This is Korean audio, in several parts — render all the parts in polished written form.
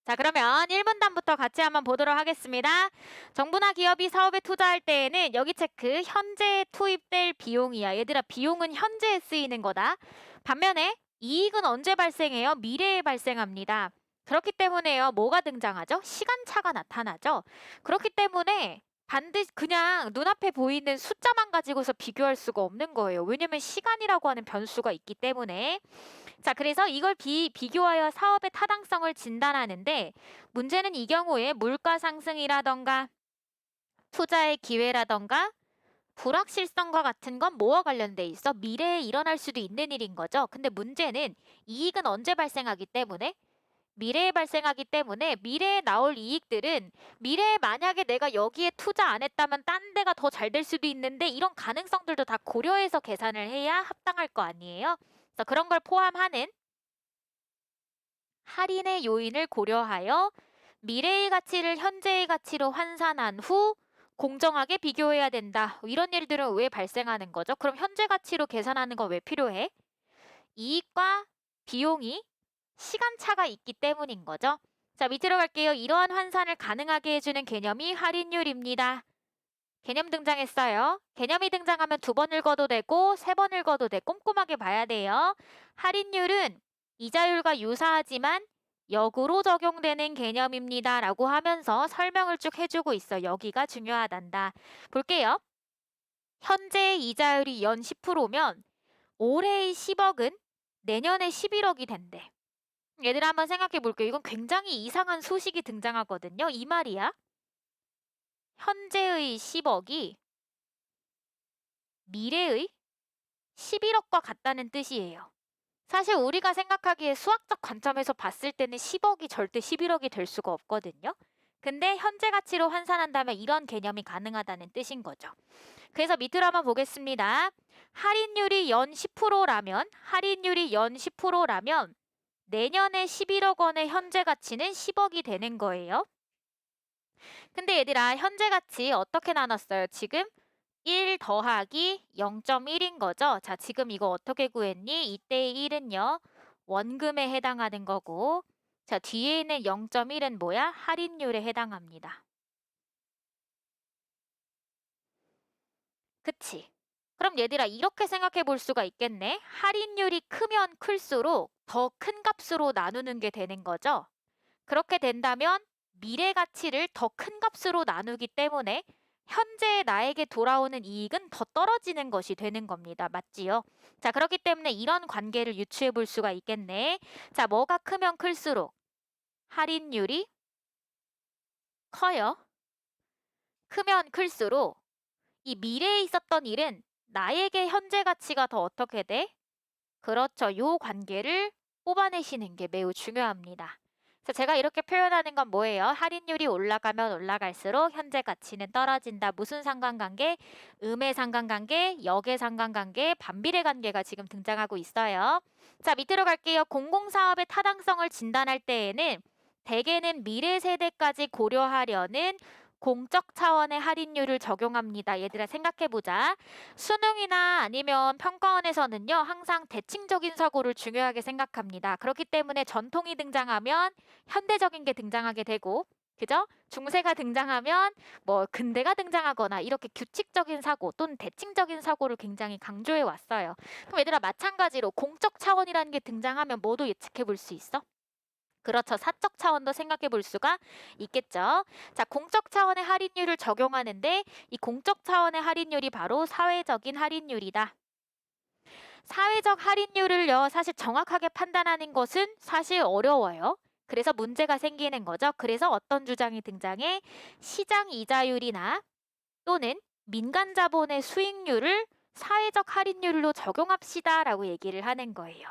자, 그러면 1문단부터 같이 한번 보도록 하겠습니다. 정부나 기업이 사업에 투자할 때에는 여기 체크, 현재 투입될 비용이야. 얘들아, 비용은 현재에 쓰이는 거다. 반면에 이익은 언제 발생해요? 미래에 발생합니다. 그렇기 때문에요. 뭐가 등장하죠? 시간차가 나타나죠. 그렇기 때문에 반드시 그냥 눈앞에 보이는 숫자만 가지고서 비교할 수가 없는 거예요. 왜냐면 시간이라고 하는 변수가 있기 때문에. 자, 그래서 이걸 비교하여 사업의 타당성을 진단하는데 문제는 이 경우에 물가 상승이라던가 투자의 기회라던가 불확실성과 같은 건 뭐와 관련돼 있어? 미래에 일어날 수도 있는 일인 거죠. 근데 문제는 이익은 언제 발생하기 때문에 미래에 발생하기 때문에 미래에 나올 이익들은 미래에 만약에 내가 여기에 투자 안 했다면 딴 데가 더 잘 될 수도 있는데 이런 가능성들도 다 고려해서 계산을 해야 합당할 거 아니에요. 그래서 그런 걸 포함하는 할인의 요인을 고려하여 미래의 가치를 현재의 가치로 환산한 후 공정하게 비교해야 된다. 이런 일들은 왜 발생하는 거죠? 그럼 현재 가치로 계산하는 건 왜 필요해? 이익과 비용이 시간차가 있기 때문인 거죠. 자, 밑으로 갈게요. 이러한 환산을 가능하게 해주는 개념이 할인율입니다. 개념 등장했어요. 개념이 등장하면 2번 읽어도 되고 3번 읽어도 돼. 꼼꼼하게 봐야 돼요. 할인율은 이자율과 유사하지만 역으로 적용되는 개념입니다. 라고 하면서 설명을 쭉 해주고 있어. 여기가 중요하단다. 볼게요. 현재의 이자율이 연 10%면 올해의 10억은 내년에 11억이 된대. 얘들아 한번 생각해 볼게요. 이건 굉장히 이상한 소식이 등장하거든요. 이 말이야. 현재의 10억이 미래의 11억과 같다는 뜻이에요. 사실 우리가 생각하기에 수학적 관점에서 봤을 때는 10억이 절대 11억이 될 수가 없거든요. 근데 현재 가치로 환산한다면 이런 개념이 가능하다는 뜻인 거죠. 그래서 밑으로 한번 보겠습니다. 할인율이 연 10%라면 내년에 11억 원의 현재 가치는 10억이 되는 거예요. 근데 얘들아 현재 가치 어떻게 나눴어요? 지금 1 더하기 0.1인 거죠. 자, 지금 이거 어떻게 구했니? 이때의 1은요. 원금에 해당하는 거고 자, 뒤에 있는 0.1은 뭐야? 할인율에 해당합니다. 그치? 그럼 얘들아 이렇게 생각해 볼 수가 있겠네. 할인율이 크면 클수록 더 큰 값으로 나누는 게 되는 거죠. 그렇게 된다면 미래 가치를 더 큰 값으로 나누기 때문에 현재 나에게 돌아오는 이익은 더 떨어지는 것이 되는 겁니다. 맞지요? 자, 그렇기 때문에 이런 관계를 유추해 볼 수가 있겠네. 자, 뭐가 크면 클수록 할인율이 커요. 크면 클수록 이 미래에 있었던 일은 나에게 현재 가치가 더 어떻게 돼? 그렇죠. 요 관계를 뽑아내시는 게 매우 중요합니다. 그래서 제가 이렇게 표현하는 건 뭐예요? 할인율이 올라가면 올라갈수록 현재 가치는 떨어진다. 무슨 상관관계? 음의 상관관계, 역의 상관관계, 반비례 관계가 지금 등장하고 있어요. 자, 밑으로 갈게요. 공공사업의 타당성을 진단할 때에는 대개는 미래 세대까지 고려하려는 공적 차원의 할인율을 적용합니다. 얘들아 생각해보자. 수능이나 아니면 평가원에서는요, 항상 대칭적인 사고를 중요하게 생각합니다. 그렇기 때문에 전통이 등장하면 현대적인 게 등장하게 되고, 그죠? 중세가 등장하면 뭐 근대가 등장하거나 이렇게 규칙적인 사고 또는 대칭적인 사고를 굉장히 강조해 왔어요. 그럼 얘들아 마찬가지로 공적 차원이라는 게 등장하면 뭐도 예측해 볼 수 있어? 그렇죠. 사적 차원도 생각해 볼 수가 있겠죠. 자, 공적 차원의 할인율을 적용하는데 이 공적 차원의 할인율이 바로 사회적인 할인율이다. 사회적 할인율을요, 사실 정확하게 판단하는 것은 사실 어려워요. 그래서 문제가 생기는 거죠. 그래서 어떤 주장이 등장해? 시장 이자율이나 또는 민간 자본의 수익률을 사회적 할인율로 적용합시다 라고 얘기를 하는 거예요.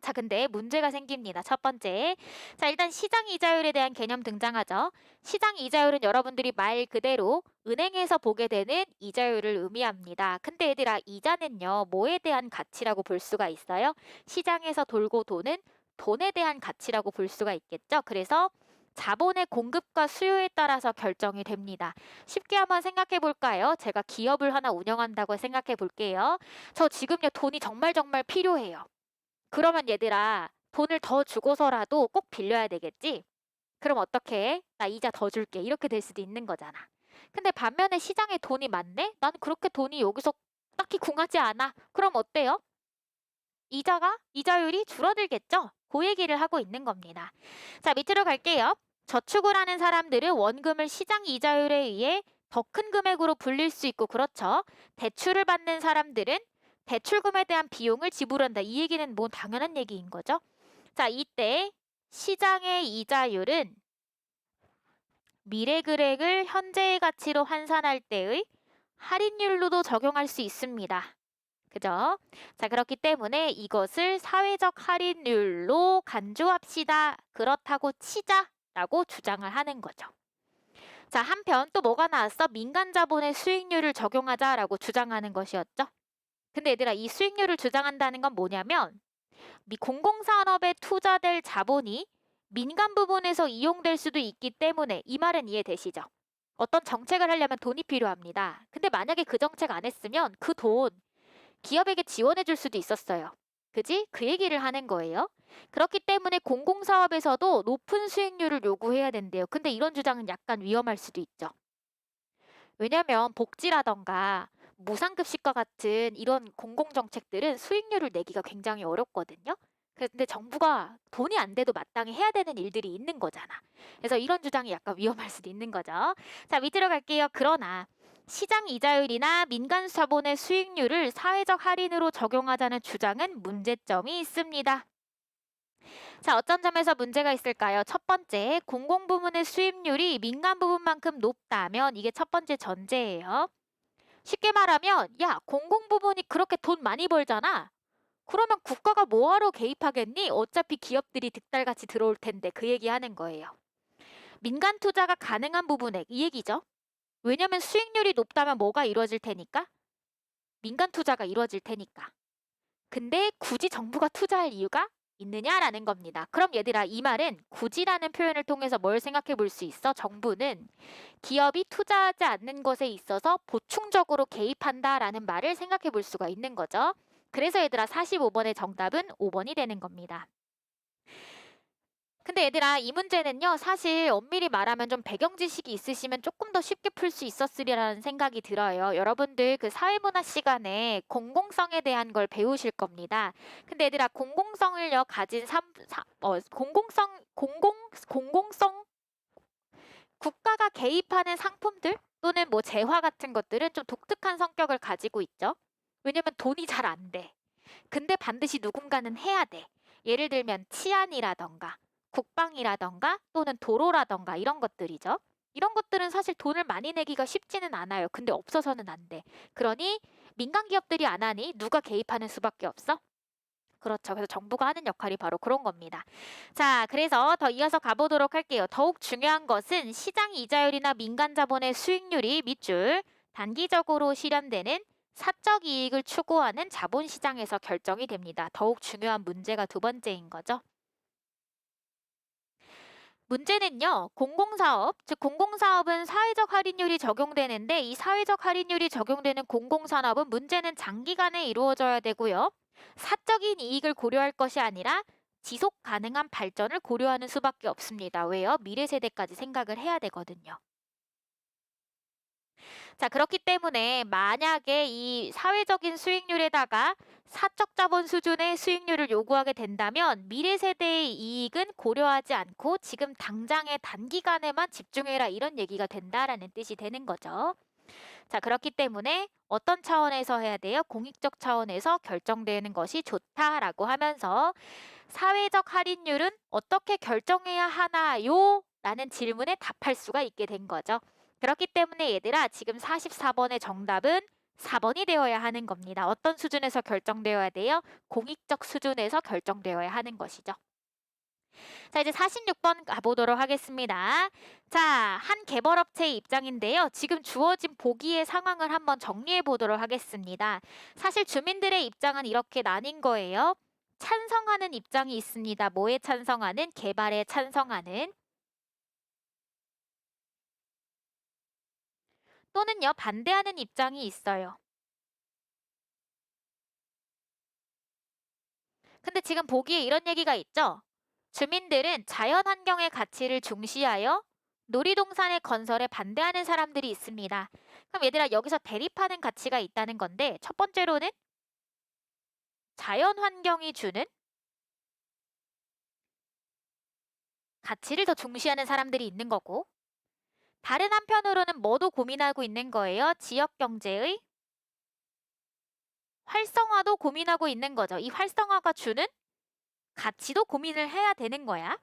자, 근데 문제가 생깁니다. 첫 번째. 자, 일단 시장 이자율에 대한 개념 등장하죠. 시장 이자율은 여러분들이 말 그대로 은행에서 보게 되는 이자율을 의미합니다. 근데 얘들아, 이자는요, 뭐에 대한 가치라고 볼 수가 있어요? 시장에서 돌고 도는 돈에 대한 가치라고 볼 수가 있겠죠. 그래서 자본의 공급과 수요에 따라서 결정이 됩니다. 쉽게 한번 생각해 볼까요? 제가 기업을 하나 운영한다고 생각해 볼게요. 저 지금요, 돈이 정말 필요해요. 그러면 얘들아, 돈을 더 주고서라도 꼭 빌려야 되겠지? 그럼 어떻게 해? 나 이자 더 줄게. 이렇게 될 수도 있는 거잖아. 근데 반면에 시장에 돈이 많네? 나는 그렇게 돈이 여기서 딱히 궁하지 않아. 그럼 어때요? 이자율이 줄어들겠죠? 그 얘기를 하고 있는 겁니다. 자, 밑으로 갈게요. 저축을 하는 사람들은 원금을 시장 이자율에 의해 더 큰 금액으로 불릴 수 있고 그렇죠. 대출을 받는 사람들은 대출금에 대한 비용을 지불한다. 이 얘기는 뭐 당연한 얘기인 거죠. 자, 이때 시장의 이자율은 미래 금액을 현재의 가치로 환산할 때의 할인율로도 적용할 수 있습니다. 그죠? 자, 그렇기 때문에 이것을 사회적 할인율로 간주합시다. 그렇다고 치자라고 주장을 하는 거죠. 자, 한편 또 뭐가 나왔어? 민간 자본의 수익률을 적용하자라고 주장하는 것이었죠. 근데 얘들아, 이 수익률을 주장한다는 건 뭐냐면 공공산업에 투자될 자본이 민간 부분에서 이용될 수도 있기 때문에 이 말은 이해되시죠? 어떤 정책을 하려면 돈이 필요합니다. 근데 만약에 그 정책 안 했으면 그 돈 기업에게 지원해 줄 수도 있었어요. 그지? 그 얘기를 하는 거예요. 그렇기 때문에 공공사업에서도 높은 수익률을 요구해야 된대요. 근데 이런 주장은 약간 위험할 수도 있죠. 왜냐면 복지라던가 무상급식과 같은 이런 공공정책들은 수익률을 내기가 굉장히 어렵거든요. 근데 정부가 돈이 안 돼도 마땅히 해야 되는 일들이 있는 거잖아. 그래서 이런 주장이 약간 위험할 수도 있는 거죠. 자, 밑으로 갈게요. 그러나 시장 이자율이나 민간 자본의 수익률을 사회적 할인으로 적용하자는 주장은 문제점이 있습니다. 자, 어떤 점에서 문제가 있을까요? 첫 번째, 공공부문의 수입률이 민간 부분만큼 높다면 이게 첫 번째 전제예요. 쉽게 말하면 야, 공공부문이 그렇게 돈 많이 벌잖아. 그러면 국가가 뭐하러 개입하겠니? 어차피 기업들이 득달같이 들어올 텐데 그 얘기하는 거예요. 민간 투자가 가능한 부분에 이 얘기죠. 왜냐면 수익률이 높다면 뭐가 이루어질 테니까? 민간 투자가 이루어질 테니까. 근데 굳이 정부가 투자할 이유가 있느냐라는 겁니다. 그럼 얘들아, 이 말은 굳이라는 표현을 통해서 뭘 생각해 볼 수 있어? 정부는 기업이 투자하지 않는 것에 있어서 보충적으로 개입한다라는 말을 생각해 볼 수가 있는 거죠. 그래서 얘들아, 45번의 정답은 5번이 되는 겁니다. 근데 얘들아, 이 문제는요, 사실 엄밀히 말하면 좀 배경 지식이 있으시면 조금 더 쉽게 풀 수 있었으리라는 생각이 들어요. 여러분들 그 사회문화 시간에 공공성에 대한 걸 배우실 겁니다. 근데 얘들아, 공공성을요 가진 공공성 국가가 개입하는 상품들 또는 뭐 재화 같은 것들은 좀 독특한 성격을 가지고 있죠. 왜냐면 돈이 잘 안 돼. 근데 반드시 누군가는 해야 돼. 예를 들면 치안이라던가 국방이라던가 또는 도로라던가 이런 것들이죠. 이런 것들은 사실 돈을 많이 내기가 쉽지는 않아요. 근데 없어서는 안 돼. 그러니 민간 기업들이 안 하니 누가 개입하는 수밖에 없어? 그렇죠. 그래서 정부가 하는 역할이 바로 그런 겁니다. 자, 그래서 더 이어서 가보도록 할게요. 더욱 중요한 것은 시장 이자율이나 민간 자본의 수익률이 밑줄 단기적으로 실현되는 사적 이익을 추구하는 자본시장에서 결정이 됩니다. 더욱 중요한 문제가 두 번째인 거죠. 문제는요, 공공사업, 즉 공공사업은 사회적 할인율이 적용되는데 이 사회적 할인율이 적용되는 공공산업은 문제는 장기간에 이루어져야 되고요. 사적인 이익을 고려할 것이 아니라 지속 가능한 발전을 고려하는 수밖에 없습니다. 왜요? 미래 세대까지 생각을 해야 되거든요. 자, 그렇기 때문에 만약에 이 사회적인 수익률에다가 사적 자본 수준의 수익률을 요구하게 된다면 미래 세대의 이익은 고려하지 않고 지금 당장의 단기간에만 집중해라 이런 얘기가 된다라는 뜻이 되는 거죠. 자, 그렇기 때문에 어떤 차원에서 해야 돼요? 공익적 차원에서 결정되는 것이 좋다라고 하면서 사회적 할인율은 어떻게 결정해야 하나요? 라는 질문에 답할 수가 있게 된 거죠. 그렇기 때문에 얘들아, 지금 44번의 정답은 4번이 되어야 하는 겁니다. 어떤 수준에서 결정되어야 돼요? 공익적 수준에서 결정되어야 하는 것이죠. 자, 이제 46번 가보도록 하겠습니다. 자, 한 개발업체의 입장인데요. 지금 주어진 보기의 상황을 한번 정리해 보도록 하겠습니다. 사실 주민들의 입장은 이렇게 나뉜 거예요. 찬성하는 입장이 있습니다. 뭐에 찬성하는? 개발에 찬성하는. 또는요, 반대하는 입장이 있어요. 근데 지금 보기에 이런 얘기가 있죠? 주민들은 자연환경의 가치를 중시하여 놀이동산의 건설에 반대하는 사람들이 있습니다. 그럼 얘들아, 여기서 대립하는 가치가 있다는 건데, 첫 번째로는 자연환경이 주는 가치를 더 중시하는 사람들이 있는 거고, 다른 한편으로는 뭐도 고민하고 있는 거예요? 지역경제의 활성화도 고민하고 있는 거죠. 이 활성화가 주는 가치도 고민을 해야 되는 거야.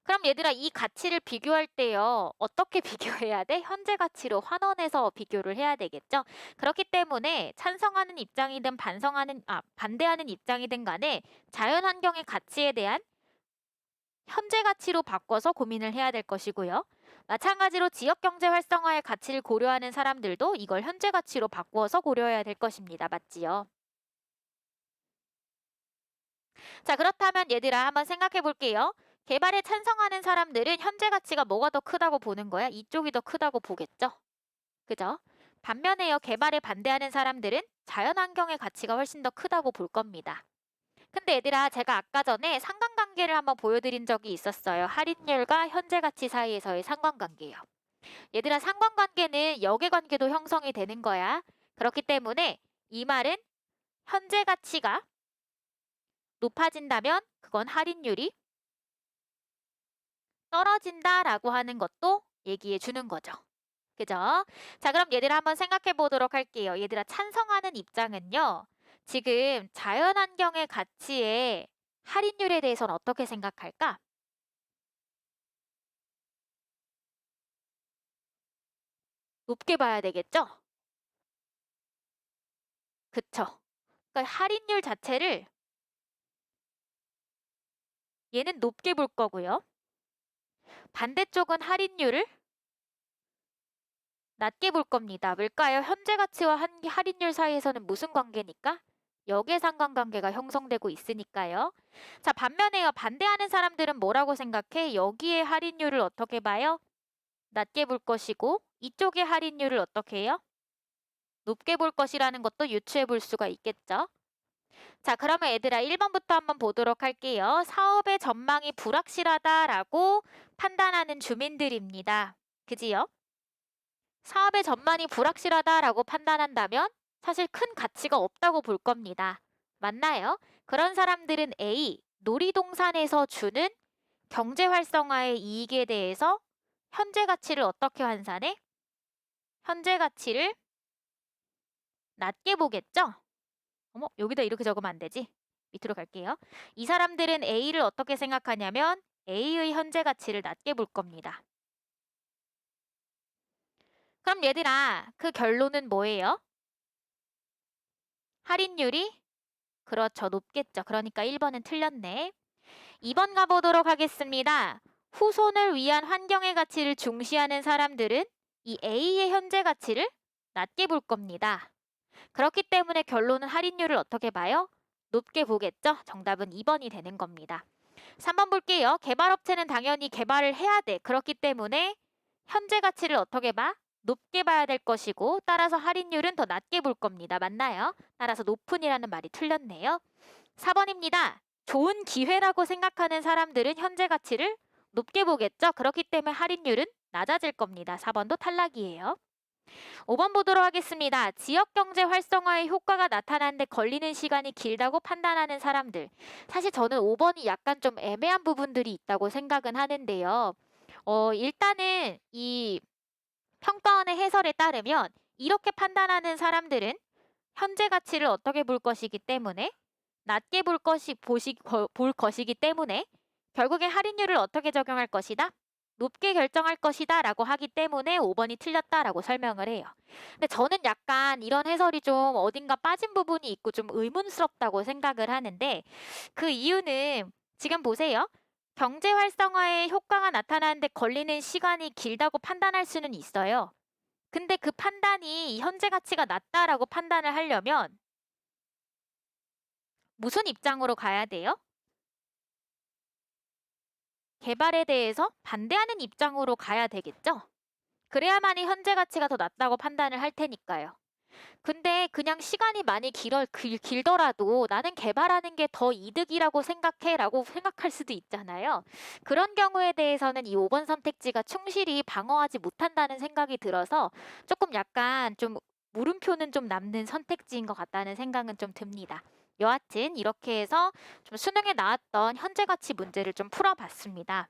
그럼 얘들아, 이 가치를 비교할 때요, 어떻게 비교해야 돼? 현재 가치로 환원해서 비교를 해야 되겠죠? 그렇기 때문에 찬성하는 입장이든 반대하는 입장이든 간에 자연환경의 가치에 대한 현재 가치로 바꿔서 고민을 해야 될 것이고요. 마찬가지로 지역경제 활성화의 가치를 고려하는 사람들도 이걸 현재 가치로 바꾸어서 고려해야 될 것입니다. 맞지요? 자, 그렇다면 얘들아, 한번 생각해 볼게요. 개발에 찬성하는 사람들은 현재 가치가 뭐가 더 크다고 보는 거야? 이쪽이 더 크다고 보겠죠? 그죠? 반면에요, 개발에 반대하는 사람들은 자연환경의 가치가 훨씬 더 크다고 볼 겁니다. 근데 얘들아, 제가 아까 전에 상관관계를 한번 보여드린 적이 있었어요. 할인율과 현재 가치 사이에서의 상관관계요. 얘들아, 상관관계는 역의관계도 형성이 되는 거야. 그렇기 때문에 이 말은 현재 가치가 높아진다면 그건 할인율이 떨어진다라고 하는 것도 얘기해 주는 거죠. 그죠? 자, 그럼 얘들아 한번 생각해 보도록 할게요. 얘들아, 찬성하는 입장은요, 지금 자연환경의 가치에 할인율에 대해서는 어떻게 생각할까? 높게 봐야 되겠죠? 그쵸? 그러니까 할인율 자체를 얘는 높게 볼 거고요. 반대쪽은 할인율을 낮게 볼 겁니다. 왜일까요? 현재 가치와 할인율 사이에서는 무슨 관계니까? 역의 상관관계가 형성되고 있으니까요. 자, 반면에요, 반대하는 사람들은 뭐라고 생각해? 여기에 할인율을 어떻게 봐요? 낮게 볼 것이고, 이쪽의 할인율을 어떻게 해요? 높게 볼 것이라는 것도 유추해 볼 수가 있겠죠. 자, 그러면 얘들아 1번부터 한번 보도록 할게요. 사업의 전망이 불확실하다라고 판단하는 주민들입니다. 그지요? 사업의 전망이 불확실하다라고 판단한다면 사실 큰 가치가 없다고 볼 겁니다. 맞나요? 그런 사람들은 A, 놀이동산에서 주는 경제 활성화의 이익에 대해서 현재 가치를 어떻게 환산해? 현재 가치를 낮게 보겠죠? 어머, 여기다 이렇게 적으면 안 되지. 밑으로 갈게요. 이 사람들은 A를 어떻게 생각하냐면 A의 현재 가치를 낮게 볼 겁니다. 그럼 얘들아, 그 결론은 뭐예요? 할인율이 그렇죠. 높겠죠. 그러니까 1번은 틀렸네. 2번 가보도록 하겠습니다. 후손을 위한 환경의 가치를 중시하는 사람들은 이 A의 현재 가치를 낮게 볼 겁니다. 그렇기 때문에 결론은 할인율을 어떻게 봐요? 높게 보겠죠? 정답은 2번이 되는 겁니다. 3번 볼게요. 개발업체는 당연히 개발을 해야 돼. 그렇기 때문에 현재 가치를 어떻게 봐? 높게 봐야 될 것이고 따라서 할인율은 더 낮게 볼 겁니다. 맞나요? 따라서 높은이라는 말이 틀렸네요. 4번입니다. 좋은 기회라고 생각하는 사람들은 현재 가치를 높게 보겠죠? 그렇기 때문에 할인율은 낮아질 겁니다. 4번도 탈락이에요. 5번 보도록 하겠습니다. 지역경제 활성화의 효과가 나타나는데 걸리는 시간이 길다고 판단하는 사람들. 사실 저는 5번이 약간 좀 애매한 부분들이 있다고 생각은 하는데요. 일단은 이 평가원의 해설에 따르면 이렇게 판단하는 사람들은 현재 가치를 어떻게 볼 것이기 때문에 낮게 볼 것이기 때문에 결국에 할인율을 어떻게 적용할 것이다? 높게 결정할 것이다 라고 하기 때문에 5번이 틀렸다라고 설명을 해요. 근데 저는 약간 이런 해설이 좀 어딘가 빠진 부분이 있고 좀 의문스럽다고 생각을 하는데 그 이유는 지금 보세요. 경제 활성화의 효과가 나타나는데 걸리는 시간이 길다고 판단할 수는 있어요. 근데 그 판단이 현재 가치가 낮다라고 판단을 하려면 무슨 입장으로 가야 돼요? 개발에 대해서 반대하는 입장으로 가야 되겠죠? 그래야만이 현재 가치가 더 낮다고 판단을 할 테니까요. 근데 그냥 시간이 많이 길더라도 나는 개발하는 게 더 이득이라고 생각해 라고 생각할 수도 있잖아요. 그런 경우에 대해서는 이 5번 선택지가 충실히 방어하지 못한다는 생각이 들어서 조금 약간 좀 물음표는 좀 남는 선택지인 것 같다는 생각은 좀 듭니다. 여하튼 이렇게 해서 좀 수능에 나왔던 현재 가치 문제를 좀 풀어봤습니다.